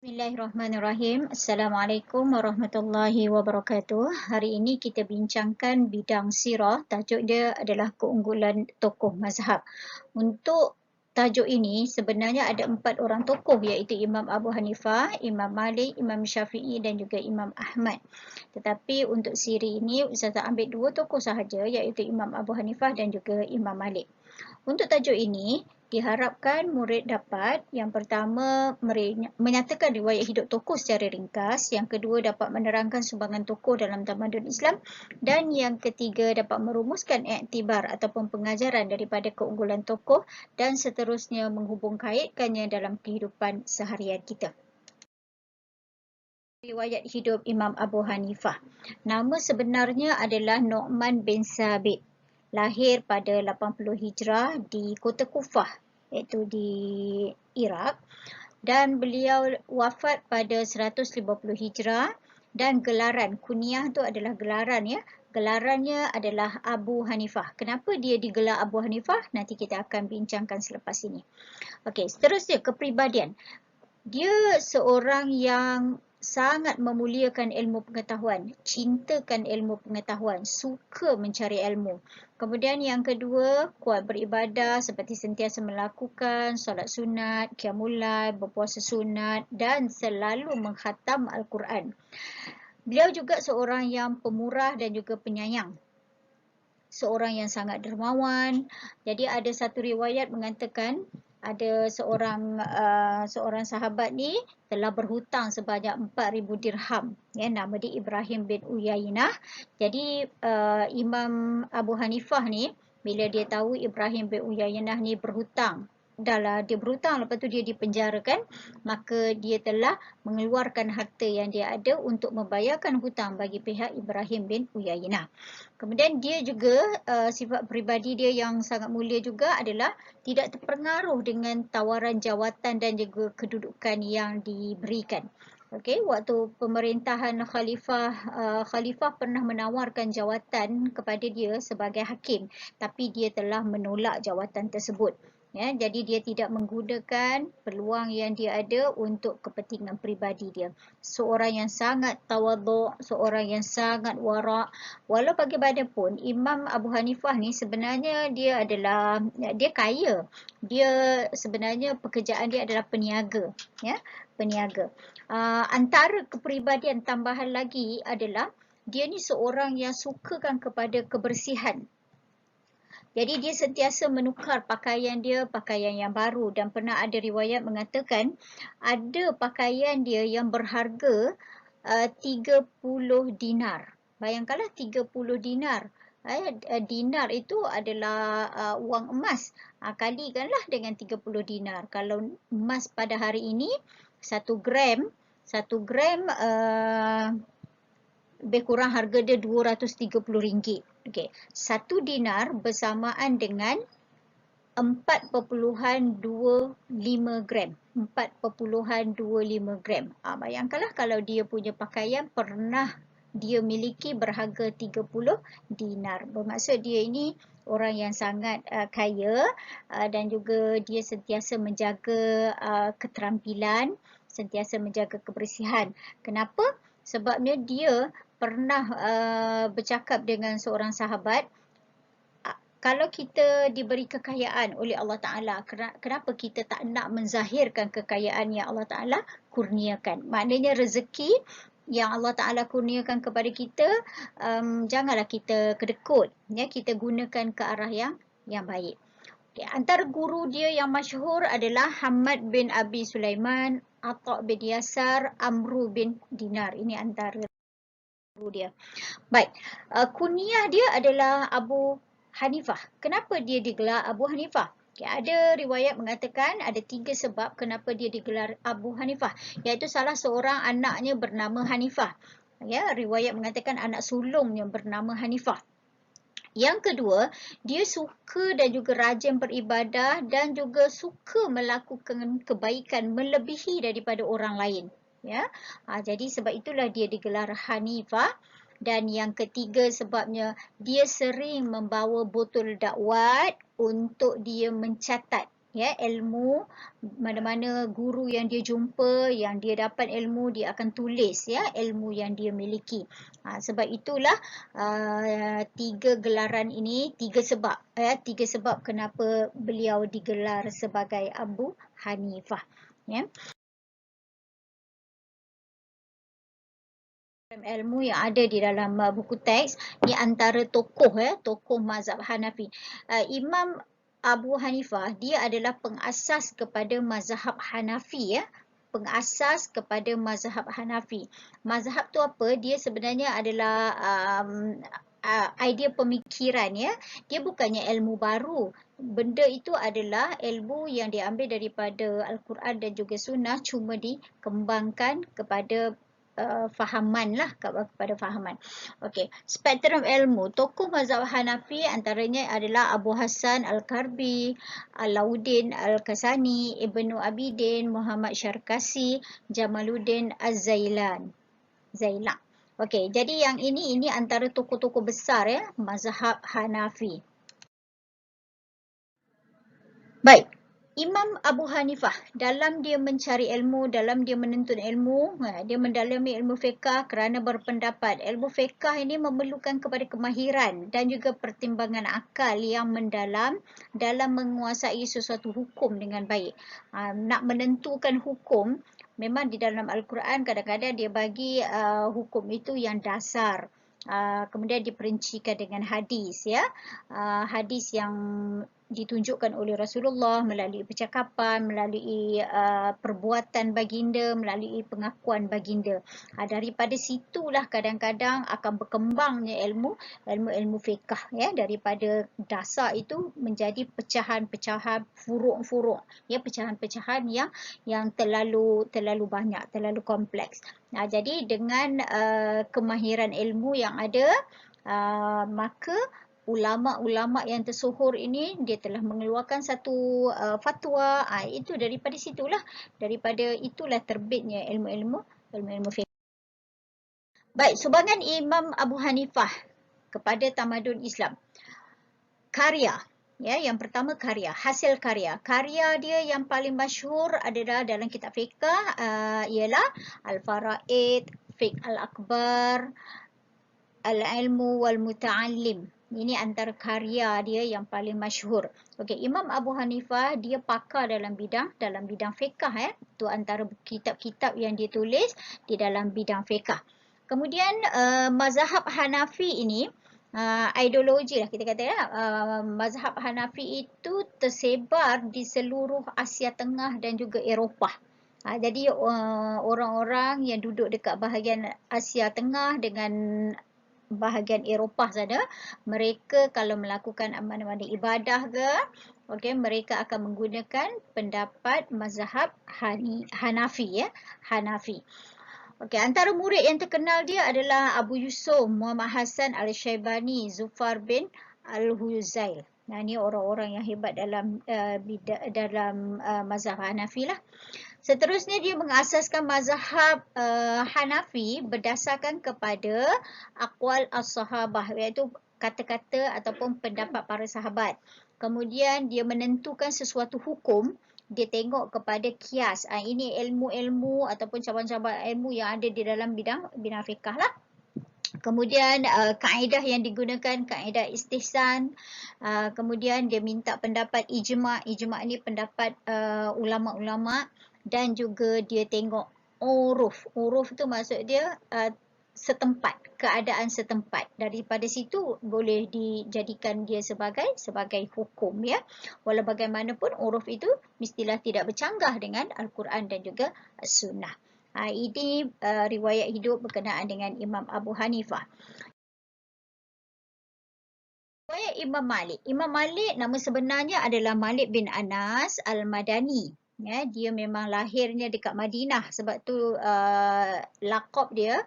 Bismillahirrahmanirrahim. Assalamualaikum warahmatullahi wabarakatuh. Hari ini kita bincangkan bidang sirah. Tajuk dia adalah keunggulan tokoh mazhab. Untuk tajuk ini sebenarnya ada 4 orang tokoh iaitu Imam Abu Hanifah, Imam Malik, Imam Syafi'i dan juga Imam Ahmad. Tetapi untuk siri ini Ustazah ambil 2 tokoh sahaja iaitu Imam Abu Hanifah dan juga Imam Malik. Untuk tajuk ini, diharapkan murid dapat yang pertama menyatakan riwayat hidup tokoh secara ringkas, yang kedua dapat menerangkan sumbangan tokoh dalam tamadun Islam dan yang ketiga dapat merumuskan iktibar ataupun pengajaran daripada keunggulan tokoh dan seterusnya menghubung kaitkannya dalam kehidupan seharian kita. Riwayat hidup Imam Abu Hanifah. Nama sebenarnya adalah Nu'man bin Sabit. Lahir pada 80 Hijrah di kota Kufah, iaitu di Iraq. Dan beliau wafat pada 150 Hijrah dan gelaran, kunyah tu adalah gelaran ya. Gelarannya adalah Abu Hanifah. Kenapa dia digelar Abu Hanifah? Nanti kita akan bincangkan selepas ini. Okey, seterusnya kepribadian. Dia seorang yang sangat memuliakan ilmu pengetahuan, cintakan ilmu pengetahuan, suka mencari ilmu. Kemudian yang kedua, kuat beribadah seperti sentiasa melakukan solat sunat, qiyamul lail, berpuasa sunat dan selalu mengkhatam Al-Quran. Beliau juga seorang yang pemurah dan juga penyayang. Seorang yang sangat dermawan. Jadi ada satu riwayat mengatakan ada seorang sahabat ni telah berhutang sebanyak 4,000 dirham. Ya, nama dia Ibrahim bin Uyainah. Jadi Imam Abu Hanifah ni bila dia tahu Ibrahim bin Uyainah ni berhutang, dia berhutang, lepas tu dia dipenjarakan, maka dia telah mengeluarkan harta yang dia ada untuk membayarkan hutang bagi pihak Ibrahim bin Uyainah. Kemudian dia juga sifat peribadi dia yang sangat mulia juga adalah tidak terpengaruh dengan tawaran jawatan dan juga kedudukan yang diberikan. Okey, waktu pemerintahan khalifah pernah menawarkan jawatan kepada dia sebagai hakim, tapi dia telah menolak jawatan tersebut. Ya, jadi dia tidak menggunakan peluang yang dia ada untuk kepentingan peribadi dia. Seorang yang sangat tawaduk, seorang yang sangat wara'. Walau bagaimanapun, Imam Abu Hanifah ni sebenarnya dia kaya. Dia sebenarnya pekerjaan dia adalah peniaga, ya, peniaga. Antara kepribadian tambahan lagi adalah dia ni seorang yang sukakan kepada kebersihan. Jadi dia sentiasa menukar pakaian dia, pakaian yang baru, dan pernah ada riwayat mengatakan ada pakaian dia yang berharga 30 dinar. Bayangkanlah 30 dinar. Dinar itu adalah wang emas. Kalikanlah dengan 30 dinar. Kalau emas pada hari ini 1 gram lebih kurang harga dia RM230. Okey, 1 dinar bersamaan dengan 4.25 gram. 4.25 gram. Bayangkanlah kalau dia punya pakaian pernah dia miliki berharga 30 dinar. Bermaksud dia ini orang yang sangat kaya dan juga dia sentiasa menjaga keterampilan, sentiasa menjaga kebersihan. Kenapa? Sebabnya dia pernah bercakap dengan seorang sahabat, kalau kita diberi kekayaan oleh Allah Ta'ala, kenapa kita tak nak menzahirkan kekayaan yang Allah Ta'ala kurniakan? Maknanya rezeki yang Allah Ta'ala kurniakan kepada kita, janganlah kita kedekut. Ya, kita gunakan ke arah yang baik. Okay, antara guru dia yang masyhur adalah Hamad bin Abi Sulaiman, Atha' bin Yasar, Amru bin Dinar. Ini antara guru dia. Baik, kunyah dia adalah Abu Hanifah. Kenapa dia digelar Abu Hanifah? Okay, ada riwayat mengatakan ada 3 sebab kenapa dia digelar Abu Hanifah. Iaitu salah seorang anaknya bernama Hanifah. Ya, riwayat mengatakan anak sulungnya bernama Hanifah. Yang kedua, dia suka dan juga rajin beribadah dan juga suka melakukan kebaikan melebihi daripada orang lain. Ya, jadi sebab itulah dia digelar Hanifah. Dan yang ketiga sebabnya dia sering membawa botol dakwat untuk dia mencatat Ya, ilmu mana-mana guru yang dia jumpa, yang dia dapat ilmu, dia akan tulis ya ilmu yang dia miliki. Sebab itulah 3 gelaran ini, 3 sebab kenapa beliau digelar sebagai Abu Hanifah. Ya. Ilmu yang ada di dalam buku teks ni antara tokoh mazhab Hanafi. Imam Abu Hanifah dia adalah pengasas kepada mazhab Hanafi ya. Pengasas kepada mazhab Hanafi. Mazhab tu apa? Dia sebenarnya adalah idea pemikiran ya. Dia bukannya ilmu baru. Benda itu adalah ilmu yang diambil daripada Al-Quran dan juga Sunnah, cuma dikembangkan kepada fahaman lah, kepada fahaman. Okey, spektrum ilmu tokoh mazhab Hanafi antaranya adalah Abu Hasan Al-Karbi, Alauddin Al-Kasani, Ibnu Abidin, Muhammad Syarkasi, Jamaluddin Az-Zailan. Okey, jadi yang ini antara tokoh-tokoh besar ya mazhab Hanafi. Baik, Imam Abu Hanifah dalam dia mencari ilmu, dalam dia menuntut ilmu, dia mendalami ilmu fiqah kerana berpendapat ilmu fiqah ini memerlukan kepada kemahiran dan juga pertimbangan akal yang mendalam dalam menguasai sesuatu hukum dengan baik. Nak menentukan hukum, memang di dalam Al-Quran kadang-kadang dia bagi hukum itu yang dasar. Kemudian diperincikan dengan hadis ya. Hadis yang ditunjukkan oleh Rasulullah melalui percakapan, melalui perbuatan baginda, melalui pengakuan baginda. Daripada situlah kadang-kadang akan berkembangnya ilmu fiqah ya, daripada dasar itu menjadi pecahan-pecahan, furuk-furuk ya, pecahan-pecahan yang terlalu banyak, terlalu kompleks. Jadi dengan kemahiran ilmu yang ada, maka ulama-ulama yang tersohor ini dia telah mengeluarkan satu fatwa. Itu daripada itulah terbitnya ilmu fiqh. Baik, sumbangan Imam Abu Hanifah kepada tamadun Islam. Karya, ya, yang pertama hasil karya. Karya dia yang paling masyhur adalah dalam kitab fiqh ialah Al-Faraid, Fiqh Al-Akbar, Al-Ilmu wal Muta'allim. Ini antara karya dia yang paling masyhur. Okey, Imam Abu Hanifah dia pakar dalam bidang fiqh ya. Itu antara kitab-kitab yang dia tulis di dalam bidang fiqh. Kemudian mazhab Hanafi ini ideologi lah kita kata ya. Mazhab Hanafi itu tersebar di seluruh Asia Tengah dan juga Eropah. Jadi orang-orang yang duduk dekat bahagian Asia Tengah dengan bahagian Eropah sana, mereka kalau melakukan amal-amal ibadah ke, okey, mereka akan menggunakan pendapat mazhab Hanafi ya, Hanafi. Okey, antara murid yang terkenal dia adalah Abu Yusuf Muhammad Hasan Al-Syaibani, Zufar bin Al-Huzail. Ini orang-orang yang hebat dalam mazhab Hanafi lah. Seterusnya dia mengasaskan mazhab Hanafi berdasarkan kepada aqwal as-sahabah, iaitu kata-kata ataupun pendapat para sahabat. Kemudian dia menentukan sesuatu hukum, dia tengok kepada kias. Ini ilmu-ilmu ataupun cabang-cabang ilmu yang ada di dalam bidang fiqh lah. Kemudian kaedah yang digunakan, kaedah istihsan. Kemudian dia minta pendapat ijma'. Ijma' ni pendapat ulama'-ulama'. Dan juga dia tengok uruf. Uruf tu maksud dia setempat, keadaan setempat. Daripada situ boleh dijadikan dia sebagai hukum ya. Walau bagaimanapun uruf itu mestilah tidak bercanggah dengan Al-Quran dan juga Sunnah. Ini riwayat hidup berkenaan dengan Imam Abu Hanifah. Riwayat Imam Malik. Imam Malik nama sebenarnya adalah Malik bin Anas Al-Madani. Ya, dia memang lahirnya dekat Madinah, sebab tu laqab dia,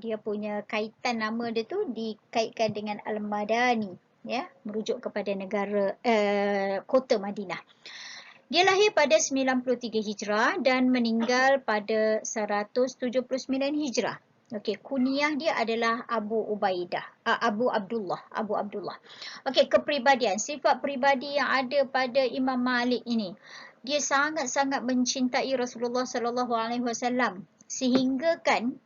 dia punya kaitan nama dia tu dikaitkan dengan Al-Madani, ya, merujuk kepada negara kota Madinah. Dia lahir pada 93 Hijrah dan meninggal pada 179 Hijrah. Okey, kunyah dia adalah Abu Ubaidah, Abu Abdullah, Abu Abdullah. Okey, kepribadian, sifat peribadi yang ada pada Imam Malik ini. Dia sangat-sangat mencintai Rasulullah sallallahu alaihi wasallam sehingga kan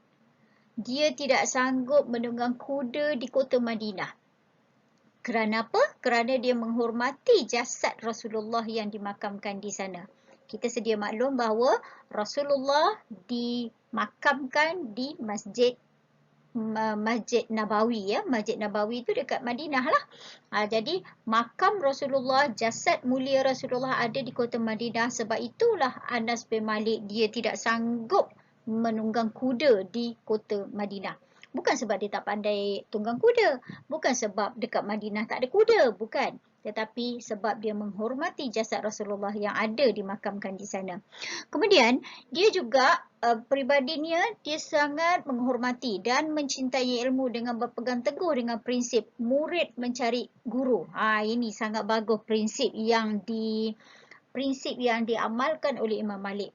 dia tidak sanggup menunggang kuda di kota Madinah. Kerana apa? Kerana dia menghormati jasad Rasulullah yang dimakamkan di sana. Kita sedia maklum bahawa Rasulullah dimakamkan di Masjid Nabawi, ya. Masjid Nabawi itu dekat Madinah lah. Jadi makam Rasulullah, jasad mulia Rasulullah ada di kota Madinah. Sebab itulah Anas bin Malik dia tidak sanggup menunggang kuda di kota Madinah. Bukan sebab dia tak pandai tunggang kuda. Bukan sebab dekat Madinah tak ada kuda. Bukan. Tetapi sebab dia menghormati jasad Rasulullah yang ada dimakamkan di sana. Kemudian, dia juga peribadinya, dia sangat menghormati dan mencintai ilmu dengan berpegang teguh dengan prinsip murid mencari guru. Ini sangat bagus prinsip yang diamalkan oleh Imam Malik.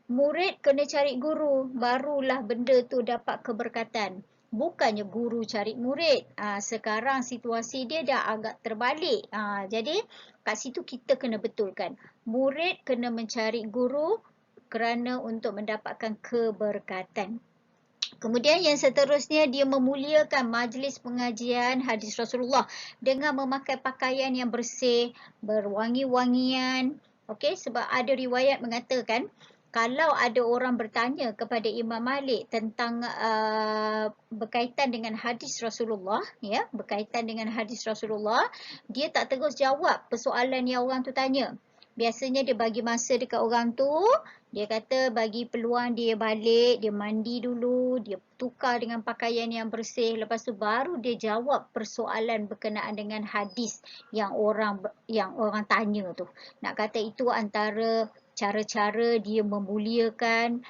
Murid kena cari guru, barulah benda tu dapat keberkatan. Bukannya guru cari murid. Sekarang situasi dia dah agak terbalik. Jadi kat situ kita kena betulkan. Murid kena mencari guru kerana untuk mendapatkan keberkatan. Kemudian yang seterusnya, dia memuliakan majlis pengajian hadis Rasulullah dengan memakai pakaian yang bersih, berwangi-wangian. Okey, sebab ada riwayat mengatakan kalau ada orang bertanya kepada Imam Malik tentang berkaitan dengan hadis Rasulullah, ya, berkaitan dengan hadis Rasulullah, dia tak terus jawab persoalan yang orang tu tanya. Biasanya dia bagi masa dekat orang tu, dia kata bagi peluang dia balik, dia mandi dulu, dia tukar dengan pakaian yang bersih, lepas tu baru dia jawab persoalan berkenaan dengan hadis yang orang tanya tu. Nak kata itu antara cara-cara dia memuliakan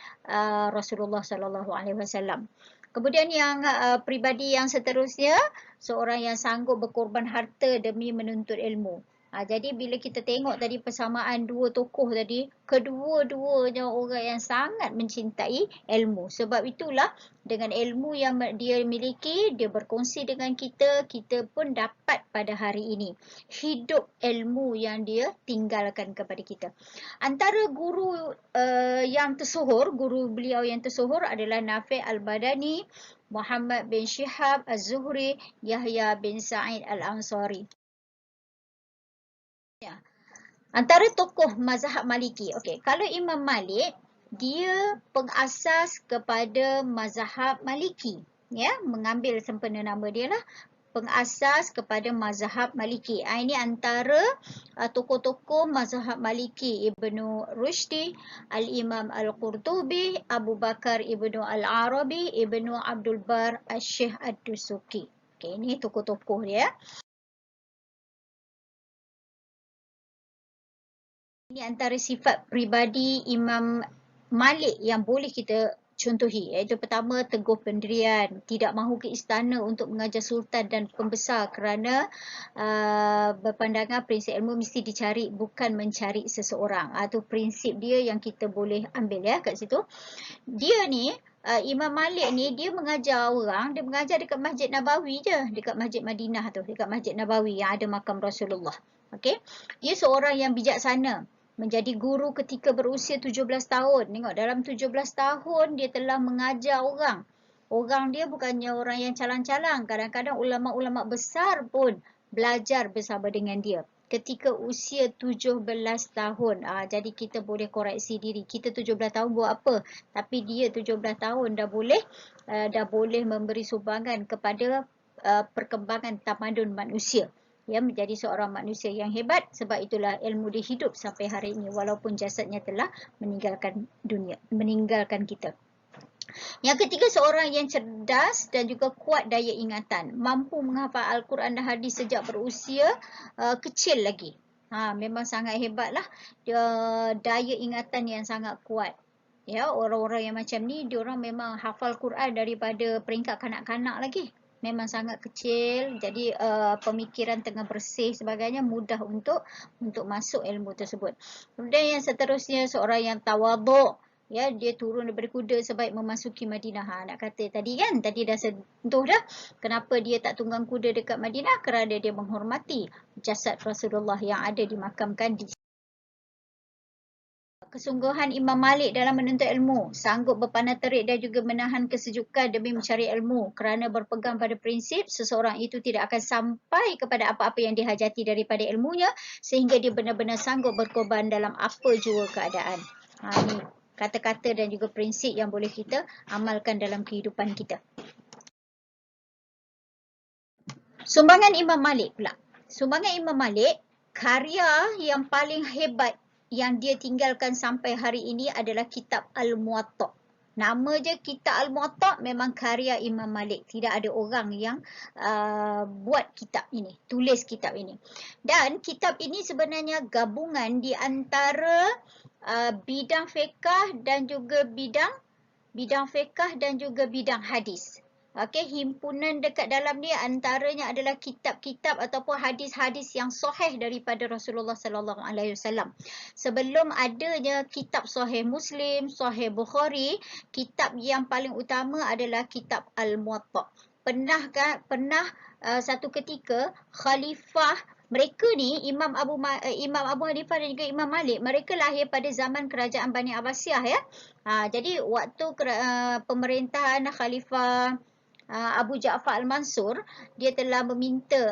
Rasulullah sallallahu alaihi wasallam. Kemudian yang peribadi yang seterusnya, seorang yang sanggup berkorban harta demi menuntut ilmu. Jadi bila kita tengok tadi persamaan dua tokoh tadi, kedua-duanya orang yang sangat mencintai ilmu. Sebab itulah dengan ilmu yang dia miliki, dia berkongsi dengan kita, kita pun dapat pada hari ini hidup ilmu yang dia tinggalkan kepada kita. Antara guru yang tersohor, guru beliau yang tersohor adalah Nafi' Al-Badani, Muhammad bin Shihab Az-Zuhri, Yahya bin Sa'id Al-Ansari. Ya. Antara tokoh mazhab Maliki. Okey, kalau Imam Malik, dia pengasas kepada mazhab Maliki. Ya, mengambil sempena nama dia lah, pengasas kepada mazhab Maliki. Ini antara tokoh-tokoh mazhab Maliki, Ibnu Rushdi, Al-Imam Al-Qurtubi, Abu Bakar Ibnu Al-Arabi, Ibnu Abdul Bar, Al-Syekh Ad-Dusuki. Okey, ini tokoh-tokoh dia. Ini antara sifat peribadi Imam Malik yang boleh kita contohi. Iaitu pertama, teguh pendirian. Tidak mahu ke istana untuk mengajar sultan dan pembesar kerana berpandangan prinsip ilmu mesti dicari, bukan mencari seseorang. Itu prinsip dia yang kita boleh ambil ya kat situ. Dia ni, Imam Malik ni, dia mengajar orang, dia mengajar dekat Masjid Nabawi je. Dekat Masjid Madinah tu, dekat Masjid Nabawi yang ada makam Rasulullah. Okay? Dia seorang yang bijaksana. Menjadi guru ketika berusia 17 tahun. Tengok, dalam 17 tahun dia telah mengajar orang. Orang dia bukannya orang yang calang-calang. Kadang-kadang ulama-ulama besar pun belajar bersama dengan dia. Ketika usia 17 tahun. Jadi kita boleh koreksi diri. Kita 17 tahun buat apa? Tapi dia 17 tahun dah boleh memberi sumbangan kepada perkembangan tamadun manusia. Ya, menjadi seorang manusia yang hebat. Sebab itulah ilmu dia hidup sampai hari ini walaupun jasadnya telah meninggalkan kita. Yang ketiga, seorang yang cerdas dan juga kuat daya ingatan, mampu menghafal Al-Quran dan hadis sejak berusia kecil lagi. Memang sangat hebatlah, daya ingatan yang sangat kuat. Ya, orang-orang yang macam ni, diorang memang hafal Quran daripada peringkat kanak-kanak lagi. Memang sangat kecil, jadi pemikiran tengah bersih sebagainya, mudah untuk masuk ilmu tersebut. Kemudian yang seterusnya, seorang yang tawaduk, Ya, dia turun daripada kuda sebaik memasuki Madinah. Nak kata tadi kan, tadi dah sentuh dah. Kenapa dia tak tunggang kuda dekat Madinah? Kerana dia menghormati jasad Rasulullah yang ada dimakamkan di kesungguhan Imam Malik dalam menuntut ilmu, sanggup berpandang terik dan juga menahan kesejukan demi mencari ilmu kerana berpegang pada prinsip seseorang itu tidak akan sampai kepada apa-apa yang dihajati daripada ilmunya sehingga dia benar-benar sanggup berkorban dalam apa jua keadaan. Ini kata-kata dan juga prinsip yang boleh kita amalkan dalam kehidupan kita. Sumbangan Imam Malik pula. Sumbangan Imam Malik, karya yang paling hebat yang dia tinggalkan sampai hari ini adalah kitab Al-Muwatta'. Nama je kitab Al-Muwatta' memang karya Imam Malik. Tidak ada orang yang buat kitab ini, tulis kitab ini. Dan kitab ini sebenarnya gabungan di antara bidang fiqh dan juga bidang fiqh dan juga bidang hadis. Okey, himpunan dekat dalam ni antaranya adalah kitab-kitab ataupun hadis-hadis yang sahih daripada Rasulullah sallallahu alaihi wasallam. Sebelum adanya kitab Sahih Muslim, Sahih Bukhari, kitab yang paling utama adalah kitab Al-Muwatta'. Pernah satu ketika khalifah mereka ni Imam Abu Hanifah dan juga Imam Malik, mereka lahir pada zaman kerajaan Bani Abbasiyah ya. Jadi waktu pemerintahan Khalifah Abu Ja'far Al-Mansur, dia telah meminta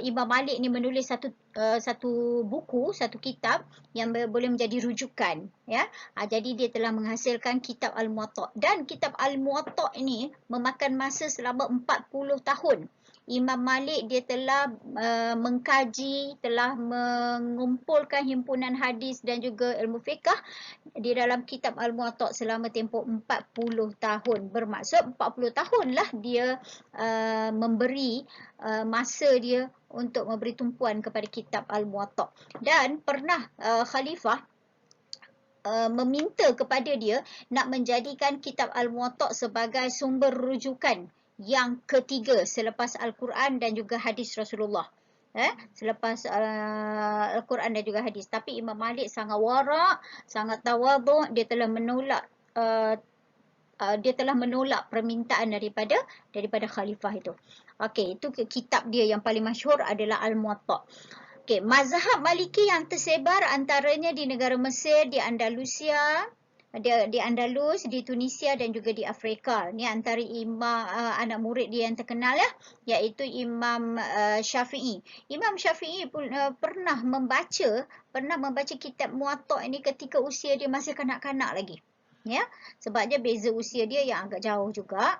Imam Malik ni menulis satu buku, satu kitab yang boleh menjadi rujukan ya. Jadi dia telah menghasilkan kitab Al-Muwatta', dan kitab Al-Muwatta' ini memakan masa selama 40 tahun. Imam Malik dia telah mengkaji, telah mengumpulkan himpunan hadis dan juga ilmu fiqh di dalam kitab Al-Muwatta' selama tempoh 40 tahun. Bermaksud 40 tahunlah dia memberi masa dia untuk memberi tumpuan kepada kitab Al-Muwatta'. Dan pernah khalifah meminta kepada dia nak menjadikan kitab Al-Muwatta' sebagai sumber rujukan yang ketiga selepas Al-Quran dan juga hadis Rasulullah. Selepas Al-Quran dan juga hadis. Tapi Imam Malik sangat warak, sangat tawaduk, dia telah menolak permintaan daripada khalifah itu. Okey, itu kitab dia yang paling masyhur adalah Al-Muwatta'. Okey, mazhab Maliki yang tersebar antaranya di negara Mesir, di Andalusia, di Andalus, di Tunisia dan juga di Afrika. Ni antara imam anak murid dia yang terkenal ya, iaitu Imam Syafi'i. Imam Syafi'i pun pernah membaca kitab Muwatta' ini ketika usia dia masih kanak-kanak lagi. Ya, sebabnya beza usia dia yang agak jauh juga.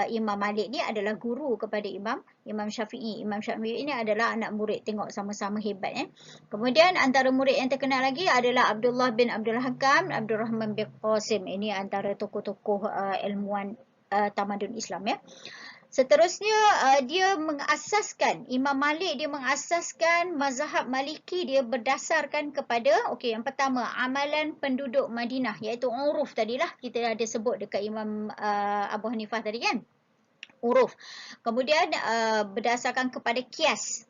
Imam Malik ni adalah guru kepada Imam Syafi'i. Imam Syafi'i ini adalah anak murid, tengok sama-sama hebat ya. Kemudian antara murid yang terkenal lagi adalah Abdullah bin Abdul Hakam, Abdul Rahman bin Qasim. Ini antara tokoh-tokoh ilmuwan tamadun Islam ya. Seterusnya dia mengasaskan, Imam Malik dia mengasaskan mazhab Maliki dia berdasarkan kepada, okey, yang pertama amalan penduduk Madinah, iaitu uruf tadilah kita ada sebut dekat Imam Abu Hanifah tadi kan, uruf. Kemudian berdasarkan kepada kias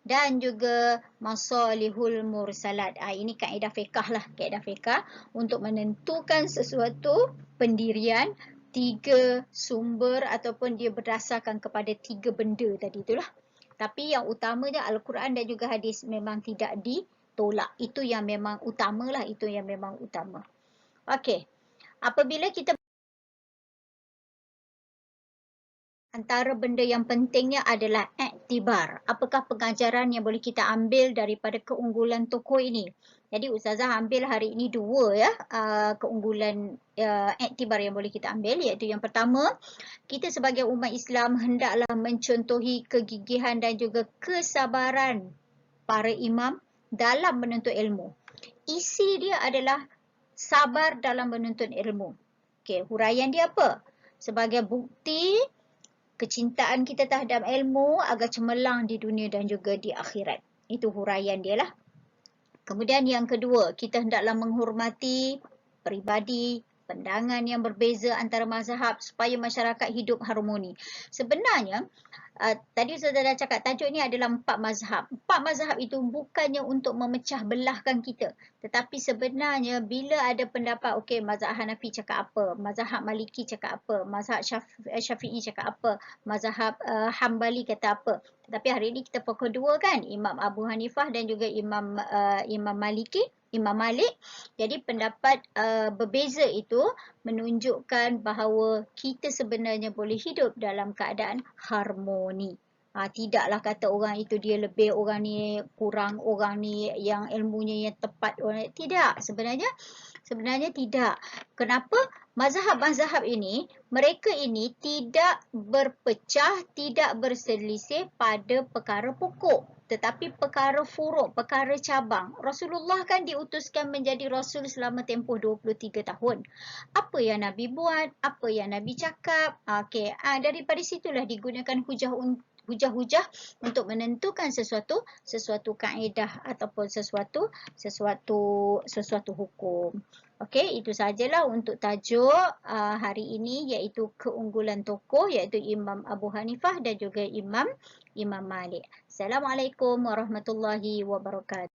dan juga masalihul mursalat. Ini kaedah fiqh lah, kaedah fiqh untuk menentukan sesuatu pendirian 3 sumber ataupun dia berdasarkan kepada 3 benda tadi itulah. Tapi yang utamanya Al-Quran dan juga hadis memang tidak ditolak. Itu yang memang utamalah, itu yang memang utama. Okey. Apabila kita antara benda yang pentingnya adalah iktibar. Apakah pengajaran yang boleh kita ambil daripada keunggulan tokoh ini? Jadi Ustazah ambil hari ini 2 ya keunggulan iktibar yang boleh kita ambil, iaitu yang pertama, kita sebagai umat Islam hendaklah mencontohi kegigihan dan juga kesabaran para imam dalam menuntut ilmu. Isi dia adalah sabar dalam menuntut ilmu. Okey, huraian dia apa? Sebagai bukti kecintaan kita terhadap ilmu agar cemerlang di dunia dan juga di akhirat. Itu huraian dia lah. Kemudian yang kedua, kita hendaklah menghormati peribadi pandangan yang berbeza antara mazhab supaya masyarakat hidup harmoni. Sebenarnya, tadi Ustazah dah cakap tajuk ni adalah 4 mazhab. 4 mazhab itu bukannya untuk memecah belahkan kita. Tetapi sebenarnya bila ada pendapat, okey, mazhab Hanafi cakap apa, mazhab Maliki cakap apa, mazhab Syafi'i cakap apa, mazhab Hambali kata apa. Tetapi hari ini kita pokok dua kan, Imam Abu Hanifah dan juga Imam Malik. Jadi pendapat berbeza itu menunjukkan bahawa kita sebenarnya boleh hidup dalam keadaan harmoni. Tidaklah kata orang itu dia lebih, orang ni kurang, orang ni yang ilmunya yang tepat, orang tidak. Sebenarnya tidak. Kenapa? Mazhab-mazhab ini, mereka ini tidak berpecah, tidak berselisih pada perkara pokok, tetapi perkara furuk, perkara cabang. Rasulullah kan diutuskan menjadi Rasul selama tempoh 23 tahun. Apa yang Nabi buat, apa yang Nabi cakap, daripada situlah digunakan hujah-hujah untuk menentukan sesuatu kaedah ataupun sesuatu hukum. Okey, itu sajalah untuk tajuk hari ini, iaitu keunggulan tokoh, iaitu Imam Abu Hanifah dan juga Imam Malik. Assalamualaikum warahmatullahi wabarakatuh.